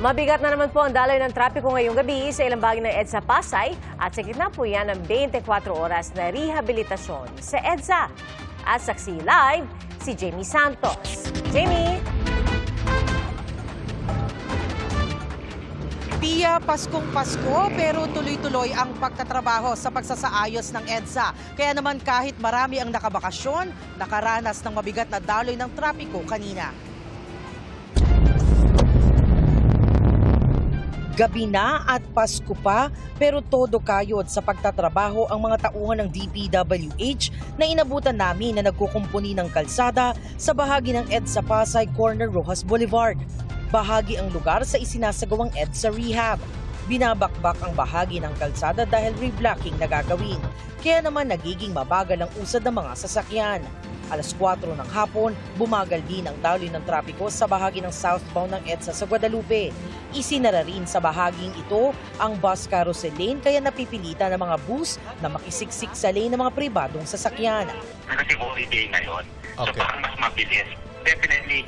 Mabigat na naman po ang daloy ng trapiko ngayong gabi sa ilang bahagi ng EDSA Pasay at sa gitna po yan ng 24 oras na rehabilitasyon sa EDSA. At saksi live, si Jamie Santos. Jamie! Pia, Paskong Pasko pero tuloy-tuloy ang pagtatrabaho sa pagsasaayos ng EDSA. Kaya naman kahit marami ang nakabakasyon, nakaranas ng mabigat na daloy ng trapiko kanina. Gabi na at Pasko pa pero todo kayod sa pagtatrabaho ang mga tauhan ng DPWH na inabutan namin na nagkukumpuni ng kalsada sa bahagi ng EDSA Pasay Corner Rojas Boulevard. Bahagi ang lugar sa isinasagawang EDSA Rehab. Binabakbak ang bahagi ng kalsada dahil reblocking na gagawin. Kaya naman nagiging mabagal ang usad ng mga sasakyan. Alas 4 ng hapon, bumagal din ang daloy ng trapiko sa bahagi ng southbound ng EDSA sa Guadalupe. Isinara rin sa bahaging ito ang bus carousel lane kaya napipilitan ng mga bus na makisiksik sa lane ng mga pribadong sasakyan. Kasi holiday ngayon, so parang mas mabilis. Definitely,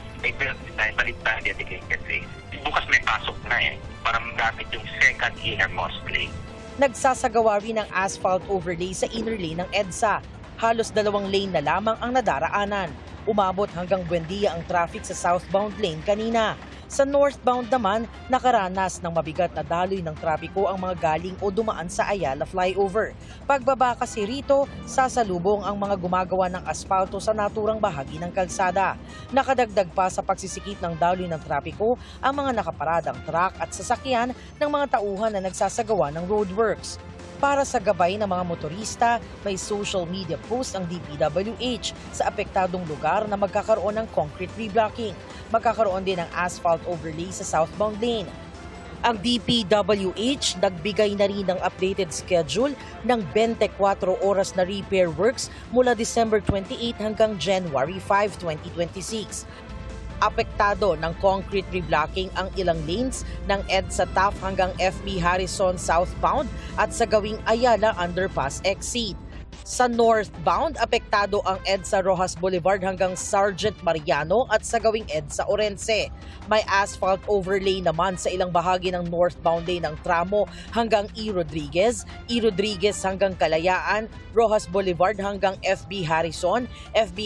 balik tayo dedicated lane. Bukas may pasok na parang gamit yung second innermost lane. Nagsasagawa rin ng asphalt overlay sa inner lane ng EDSA. Halos 2 lane na lamang ang nadaraanan. Umabot hanggang Buendia ang traffic sa southbound lane kanina. Sa northbound naman, nakaranas ng mabigat na daloy ng trapiko ang mga galing o dumaan sa Ayala flyover. Pagbaba kasi rito, sasalubong ang mga gumagawa ng asfalto sa naturang bahagi ng kalsada. Nakadagdag pa sa pagsisikip ng daloy ng trapiko ang mga nakaparadang truck at sasakyan ng mga tauhan na nagsasagawa ng roadworks. Para sa gabay ng mga motorista, may social media post ang DPWH sa apektadong lugar na magkakaroon ng concrete reblocking. Magkakaroon din ng asphalt overlay sa southbound lane. Ang DPWH nagbigay na rin ng updated schedule ng 24 oras na repair works mula December 28 hanggang January 5, 2026. Apektado ng concrete reblocking ang ilang lanes ng EDSA Taft hanggang FB Harrison southbound at sa gawing Ayala Underpass exit. Sa northbound, apektado ang EDSA Rojas Boulevard hanggang Sergeant Mariano at sa gawing EDSA Orense. May asphalt overlay naman sa ilang bahagi ng northbound lane ng tramo hanggang E. Rodriguez hanggang Kalayaan, Rojas Boulevard hanggang FB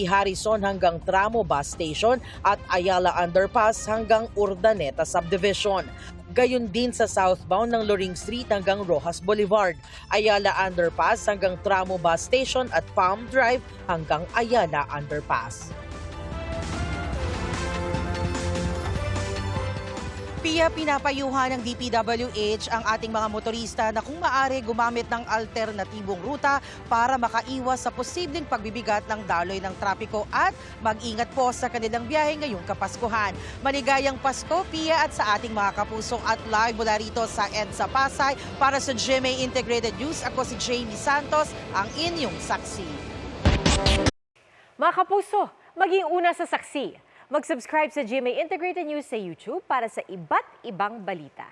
Harrison hanggang Tramo Bus Station at Ayala Underpass hanggang Urdaneta Subdivision. Gayon din sa southbound ng Loring Street hanggang Rojas Boulevard, Ayala Underpass hanggang Tramo Bus Station at Palm Drive hanggang Ayala Underpass. Pia, pinapayuhan ng DPWH ang ating mga motorista na kung maaari gumamit ng alternatibong ruta para makaiwas sa posibleng pagbibigat ng daloy ng trapiko at mag-ingat po sa kanilang biyahe ngayong Kapaskuhan. Maligayang Pasko, Pia, at sa ating mga kapuso at live mula rito sa EDSA Pasay para sa GMA Integrated News. Ako si Jamie Santos, ang inyong saksi. Mga kapuso, maging una sa saksi. Mag-subscribe sa GMA Integrated News sa YouTube para sa iba't ibang balita.